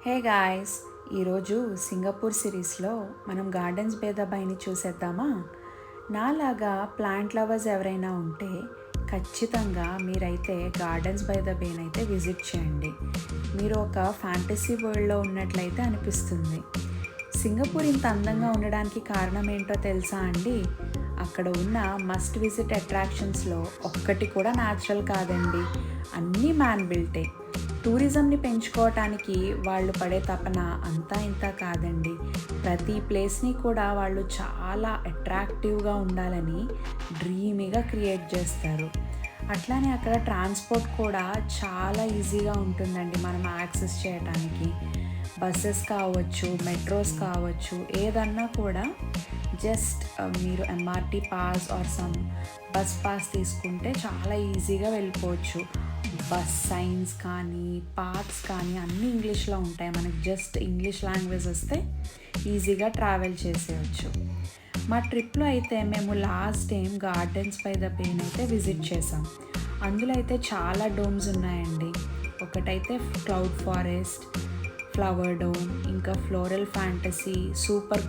Hey guys, ఈరోజు Singapore సిరీస్లో మనం గార్డెన్స్ బై ద బైని చూసేద్దామా? నాలాగా ప్లాంట్ లవర్స్ ఎవరైనా ఉంటే ఖచ్చితంగా మీరైతే గార్డెన్స్ బై ద బేని అయితే విజిట్ చేయండి. మీరు ఒక ఫ్యాంటసీ వరల్డ్లో ఉన్నట్లయితే అనిపిస్తుంది. సింగపూర్ ఇంత అందంగా ఉండడానికి కారణం ఏంటో తెలుసా అండి? అక్కడ ఉన్న మస్ట్ విజిట్ అట్రాక్షన్స్లో ఒక్కటి కూడా న్యాచురల్ కాదండి, అన్నీ మ్యాన్ బిల్టే. టూరిజంని పెంచుకోవటానికి వాళ్ళు పడే తపన అంతా ఇంత కాదండి. ప్రతి ప్లేస్ని కూడా వాళ్ళు చాలా అట్రాక్టివ్గా ఉండాలని డ్రీమీగా క్రియేట్ చేస్తారు. అట్లానే అక్కడ ట్రాన్స్పోర్ట్ కూడా చాలా ఈజీగా ఉంటుందండి మనం యాక్సెస్ చేయడానికి. బస్సెస్ కావచ్చు, మెట్రోస్ కావచ్చు, ఏదన్నా కూడా జస్ట్ మీరు MRT pass or some bus pass తీసుకుంటే చాలా ఈజీగా వెళ్ళిపోవచ్చు. బస్ సైన్స్ కానీ పాత్స్ కానీ అన్నీ ఇంగ్లీష్లో ఉంటాయి. మనకి జస్ట్ ఇంగ్లీష్ లాంగ్వేజ్ వస్తే ఈజీగా ట్రావెల్ చేసేయచ్చు. మా ట్రిప్లో అయితే మేము last time Gardens by the Bay అయితే విజిట్ చేసాం. అందులో అయితే చాలా డోమ్స్ ఉన్నాయండి. ఒకటైతే క్లౌడ్ ఫారెస్ట్, ఫ్లవర్ డోమ్, ఇంకా ఫ్లోరల్ ఫ్యాంటసీ, సూపర్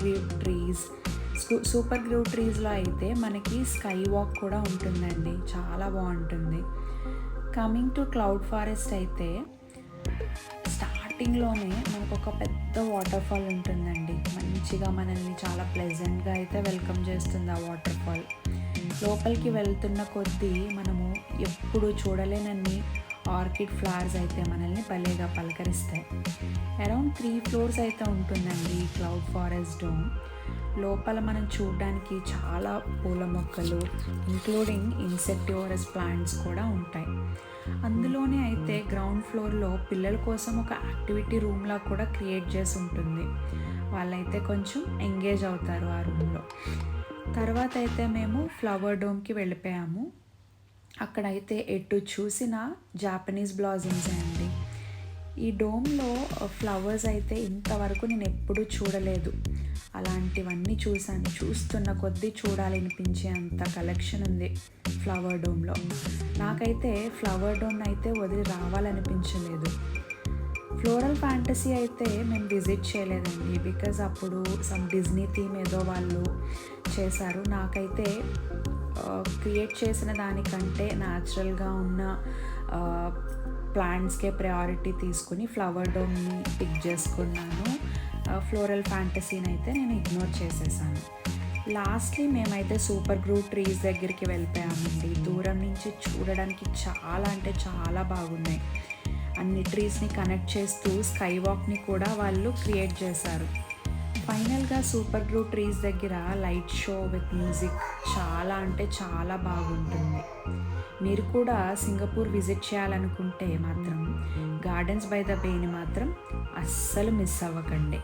గ్రూ ట్రీస్లో అయితే మనకి స్కై వాక్ కూడా ఉంటుందండి, చాలా బాగుంటుంది. కమింగ్ టు క్లౌడ్ ఫారెస్ట్ అయితే స్టార్టింగ్లోనే మనకు ఒక పెద్ద వాటర్ ఫాల్ ఉంటుందండి. మంచిగా మనల్ని చాలా ప్లెజెంట్గా అయితే వెల్కమ్ చేస్తుంది ఆ వాటర్ ఫాల్. లోపలికి వెళ్తున్న కొద్దీ మనము ఎప్పుడు చూడలేనన్ని ఆర్కిడ్ ఫ్లవర్స్ అయితే మనల్ని భలేగా పలకరిస్తాయి. అరౌండ్ 3 floors అయితే ఉంటుందండి ఈ క్లౌడ్ ఫారెస్ట్ డోమ్. లోపల మనం చూడడానికి చాలా పూల మొక్కలు ఇంక్లూడింగ్ ఇన్సెక్టివరస్ ప్లాంట్స్ కూడా ఉంటాయి. అందులోనే అయితే గ్రౌండ్ ఫ్లోర్లో పిల్లల కోసం ఒక యాక్టివిటీ రూమ్లా కూడా క్రియేట్ చేసి ఉంటుంది. వాళ్ళైతే కొంచెం ఎంగేజ్ అవుతారు ఆ రూమ్లో. తర్వాత అయితే మేము ఫ్లవర్ డోమ్కి వెళ్ళిపోయాము. అక్కడైతే ఎటు చూసిన జాపనీస్ బ్లాజమ్స్ అండి. ఈ డోమ్లో ఫ్లవర్స్ అయితే ఇంతవరకు నేను ఎప్పుడూ చూడలేదు. అలాంటివన్నీ చూశాను. చూస్తున్న కొద్దీ చూడాలనిపించే అంత కలెక్షన్ ఉంది ఫ్లవర్ డోమ్లో. నాకైతే ఫ్లవర్ డోమ్ అయితే వదిలి రావాలనిపించలేదు. ఫ్లోరల్ ఫ్యాంటసీ అయితే మేము విజిట్ చేయలేదండి, బికాజ్ అప్పుడు సమ్ డిజ్నీ థీమ్ ఏదో వాళ్ళు చేశారు. నాకైతే క్రియేట్ చేసిన దానికంటే న్యాచురల్గా ఉన్న ప్లాంట్స్కే ప్రయారిటీ తీసుకుని ఫ్లవర్ డోమ్ని పిక్ చేసుకున్నాను. ఫ్లోరల్ ఫ్యాంటసీని అయితే నేను ఇగ్నోర్ చేసేసాను. లాస్ట్లీ మేమైతే సూపర్ గ్రూ ట్రీస్ దగ్గరికి వెళ్ళిపోయామండి. దూరం నుంచి చూడడానికి చాలా అంటే చాలా బాగున్నాయి. అన్ని ట్రీస్ని కనెక్ట్ చేస్తూ స్కై వాక్ని కూడా వాళ్ళు క్రియేట్ చేశారు. ఫైనల్గా సూపర్ గ్రూ ట్రీస్ దగ్గర లైట్ షో విత్ మ్యూజిక్ చాలా అంటే చాలా బాగుంటుంది. మీరు కూడా సింగపూర్ విజిట్ చేయాలనుకుంటే మాత్రం గార్డెన్స్ బై ద బేని మాత్రం అస్సలు మిస్ అవ్వకండి.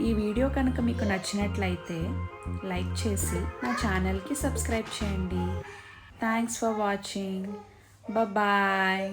ఈ వీడియో కనుక మీకు నచ్చినట్లయితే లైక్ చేసి నా ఛానల్కి సబ్స్క్రైబ్ చేయండి. Thanks for watching. బాయ్.